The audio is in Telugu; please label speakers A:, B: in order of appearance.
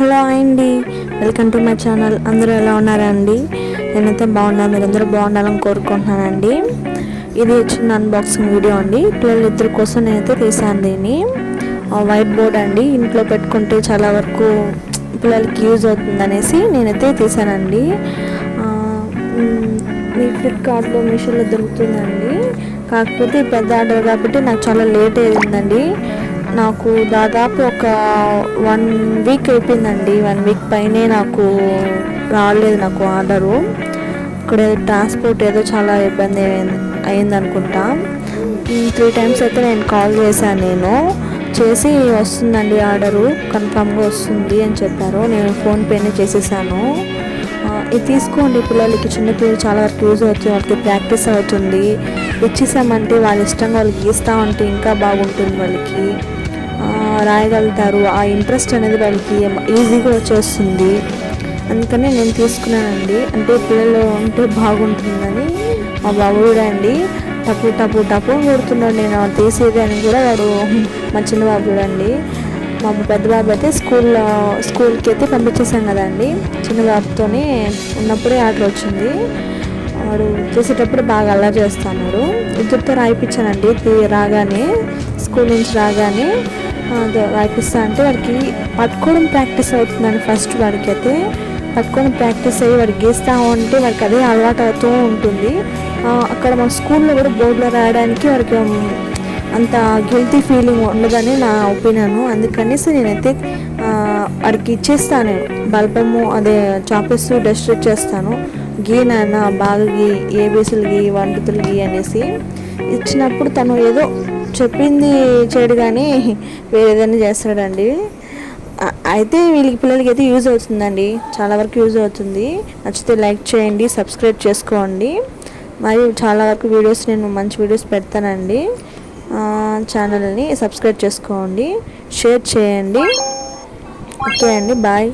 A: హలో అండి, వెల్కమ్ టు మై ఛానల్. అందరూ ఎలా ఉన్నారండి? నేనైతే బాగున్నాను, మీరందరూ బాగుండాలని కోరుకుంటున్నానండి. ఇది చిన్న అన్బాక్సింగ్ వీడియో అండి. పిల్లలిద్దరి కోసం నేనైతే తీసాను దీన్ని. వైట్ బోర్డ్ అండి, ఇంట్లో పెట్టుకుంటే చాలా వరకు పిల్లలకి యూజ్ అవుతుంది అనేసి నేనైతే తీసానండి. మీ ఫ్లిప్కార్ట్లో, మీషోలో దొరుకుతుందండి. కాకపోతే పెద్ద ఆర్డర్ కాబట్టి నాకు చాలా లేట్ అయిందండి. నాకు దాదాపు ఒక 1 వీక్ అయిపోయిందండి. 1 వీక్ పైనే నాకు రాలేదు నాకు ఆర్డరు. ఇక్కడ ట్రాన్స్పోర్ట్ ఏదో చాలా ఇబ్బంది అయింది అనుకుంటా. 3 టైమ్స్ అయితే నేను కాల్ చేశాను. చేసి వస్తుందండి ఆర్డరు, కన్ఫామ్గా వస్తుంది అని చెప్పారు. నేను ఫోన్పేనే చేసేసాను. ఇది తీసుకోండి, పిల్లలకి చిన్నపిల్లలు చాలా వరకు యూజ్ అవుతుంది, వాళ్ళకి ప్రాక్టీస్ అవుతుంది. ఇచ్చేసామంటే వాళ్ళ ఇష్టంగా వాళ్ళు గీస్తూ ఉంటే ఇంకా బాగుంటుంది, వాళ్ళకి రాయగలుగుతారు. ఆ ఇంట్రెస్ట్ అనేది వాళ్ళకి ఈజీగా వచ్చేస్తుంది. అందుకని నేను తీసుకున్నానండి. అంటే పిల్లలు ఉంటే బాగుంటుందని. మా బాబు కూడా అండి టపు టపు టపు కొడుతున్నాడు, నేను తీసేది అని కూడా వాడు. మా చిన్న బాబు కూడా అండి. మా పెద్ద బాబు అయితే స్కూల్కి అయితే పంపించేసాం కదండి. చిన్న బాబుతోనే ఉన్నప్పుడే ఆర్డర్ వచ్చింది. వాడు చేసేటప్పుడు బాగా అల్లరి చేస్తున్నాడు. ఇద్దరితో రాయిపించానండి. రాగానే స్కూల్ నుంచి రాగానే రాయిపిస్తా అంటే వాడికి పట్టుకోవడం ప్రాక్టీస్ అవుతుందండి. ఫస్ట్ వాడికి అయితే పట్టుకొని ప్రాక్టీస్ అయ్యి వాడికి గీస్తూ ఉంటే వాడికి అదే అలవాటు అవుతూ ఉంటుంది. అక్కడ మా స్కూల్లో కూడా బోర్డులో రాయడానికి వాడికి అంత గిల్టీ ఫీలింగ్ ఉండదని నా ఒపీనియన్. అందుకనేసి నేనైతే వాడికి ఇచ్చేస్తాను బల్బము, అదే చాపీస్, డస్ట్ ఇచ్చేస్తాను. గీనైనా బాగా ఏబీసీలు గీ, 1 2 3 గీ అనేసి ఇచ్చినప్పుడు తను ఏదో చెప్పింది చేయడు కానీ వేరేదైనా చేస్తాడండి. అయితే వీళ్ళకి పిల్లలకి అయితే యూజ్ అవుతుందండి, చాలా వరకు యూజ్ అవుతుంది. నచ్చితే లైక్ చేయండి, సబ్స్క్రైబ్ చేసుకోండి. మరియు చాలా వరకు వీడియోస్ నేను మంచి వీడియోస్ పెడతానండి. ఛానల్ని సబ్స్క్రైబ్ చేసుకోండి, షేర్ చేయండి. ఓకే అండి, బాయ్.